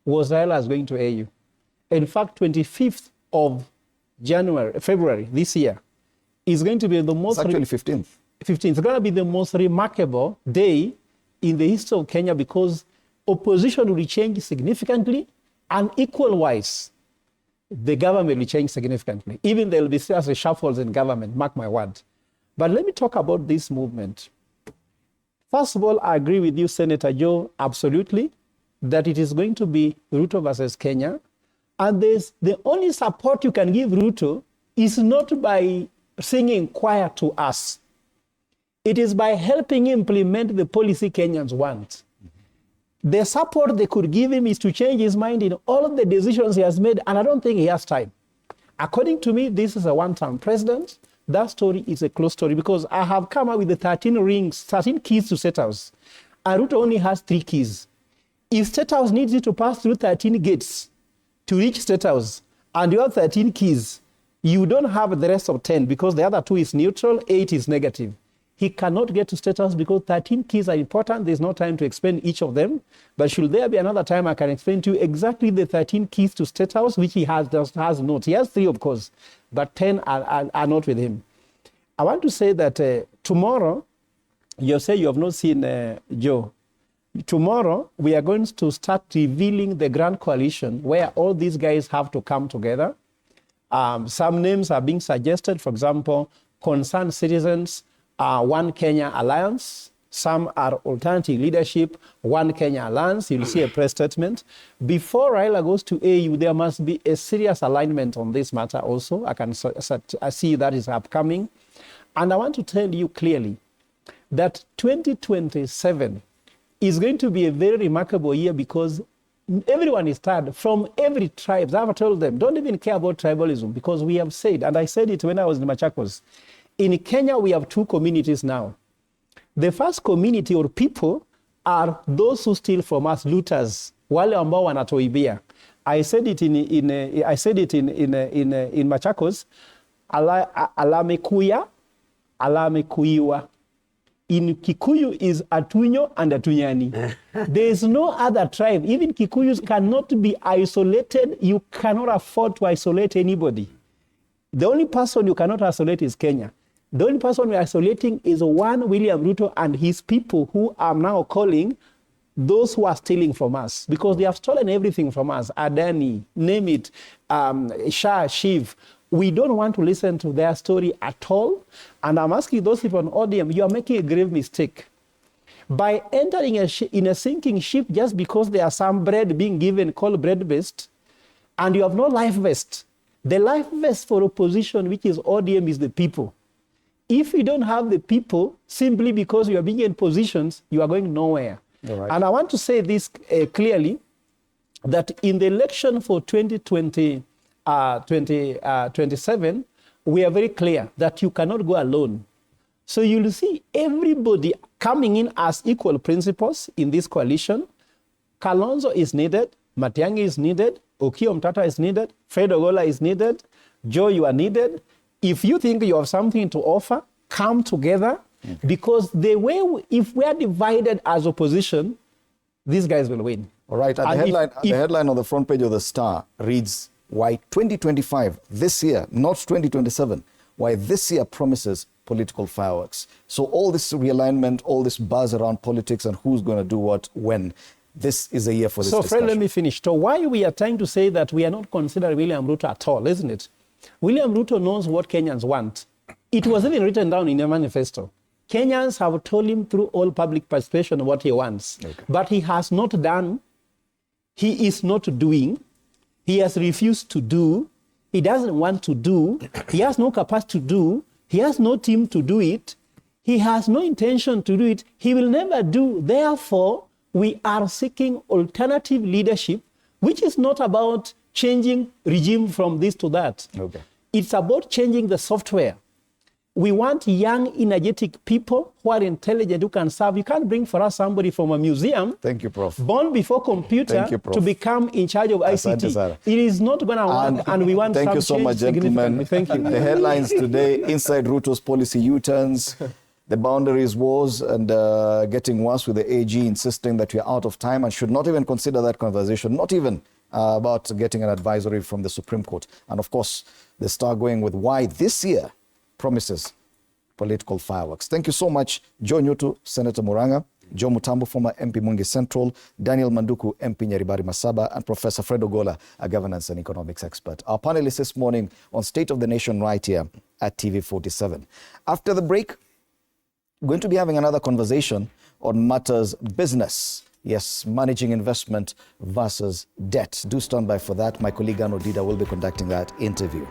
was Raila's going to AU. In fact, 25th of February this year is going to be the most... It's actually 15th. 15th. It's going to be the most remarkable day in the history of Kenya because opposition will change significantly and equal-wise, the government will change significantly. Even there will be serious reshuffles in government, mark my word. But let me talk about this movement. First of all, I agree with you, Senator Joe, absolutely, that it is going to be Ruto versus Kenya. And the only support you can give Ruto is not by singing choir to us. It is by helping implement the policy Kenyans want. The support they could give him is to change his mind in all of the decisions he has made, and I don't think he has time. According to me, this is a one-term president. That story is a close story because I have come up with the 13 keys to State House, and Ruto only has 3 keys. If State House needs you to pass through 13 gates to reach State House, and you have 13 keys, you don't have the rest of 10 because the other 2 is neutral, 8 is negative. He cannot get to State House because 13 keys are important. There's no time to explain each of them. But should there be another time, I can explain to you exactly the 13 keys to State House, which he has not. He has 3, of course, but 10 are not with him. I want to say that tomorrow, you say you have not seen Joe. Tomorrow, we are going to start revealing the Grand Coalition where all these guys have to come together. Some names are being suggested. For example, Concerned Citizens, One Kenya Alliance. Some are Alternative Leadership, One Kenya Alliance. You'll see a press statement. Before Raila goes to AU, there must be a serious alignment on this matter also. I see that is upcoming. And I want to tell you clearly that 2027 is going to be a very remarkable year because everyone is tired from every tribe. I've told them, don't even care about tribalism because we have said, and I said it when I was in Machakos, in Kenya, we have 2 communities now. The first community or people are those who steal from us, looters, wale ambao wanatuibia. I said it in Machakos, alamekuya, alamekuiwa. In Kikuyu is Atunyo and Atunyani. There is no other tribe. Even Kikuyus cannot be isolated. You cannot afford to isolate anybody. The only person you cannot isolate is Kenya. The only person we're isolating is one William Ruto and his people who are now calling those who are stealing from us because they have stolen everything from us. Adani, name it, Shah, Shiv. We don't want to listen to their story at all. And I'm asking those people on ODM, you are making a grave mistake. By entering in a sinking ship just because there are some bread being given called bread-based, and you have no life vest. The life vest for opposition, which is ODM, is the people. If you don't have the people, simply because you are being in positions, you are going nowhere. Right. And I want to say this clearly, that in the election for 2027, we are very clear that you cannot go alone. So you'll see everybody coming in as equal principles in this coalition. Kalonzo is needed, Matiang'i is needed, Okiya Omtatah is needed, Fred Ogola is needed, Joe, you are needed. If you think you have something to offer, come together, because the way if we are divided as opposition, these guys will win. All right, and the headline on the front page of the Star reads, why 2025, this year, not 2027, why this year promises political fireworks. So all this realignment, all this buzz around politics and who's going to do what, when, this is a year for this discussion. So, Fred, let me finish. So why we are trying to say that we are not considering William Ruto at all, isn't it? William Ruto knows what Kenyans want. It was even written down in a manifesto. Kenyans have told him through all public participation what he wants. Okay. But he has not done, he is not doing, he has refused to do, he doesn't want to do, he has no capacity to do, he has no team to do it, he has no intention to do it, he will never do. Therefore, we are seeking alternative leadership, which is not about changing regime from this to that. Okay. It's about changing the software. We want young, energetic people who are intelligent, who can serve. You can't bring for us somebody from a museum. Thank you, Prof. Born before computer to become in charge of ICT. It is not going to work, and we want thank you so much, gentlemen. Thank you. The headlines today, inside Ruto's policy U-turns. the boundaries wars and getting worse with the AG insisting that we're out of time and should not even consider that conversation, not even about getting an advisory from the Supreme Court. And of course, the Star going with why this year promises political fireworks. Thank you so much, Joe Nyutu, Senator Muranga, Joe Mutambo, former MP Mwingi Central, Daniel Manduku, MP Nyaribari Masaba, and Professor Fred Ogola, a governance and economics expert. Our panelists this morning on State of the Nation right here at TV47. After the break, we're going to be having another conversation on matters business. Yes, managing investment versus debt. Do stand by for that. My colleague Ano Dida will be conducting that interview.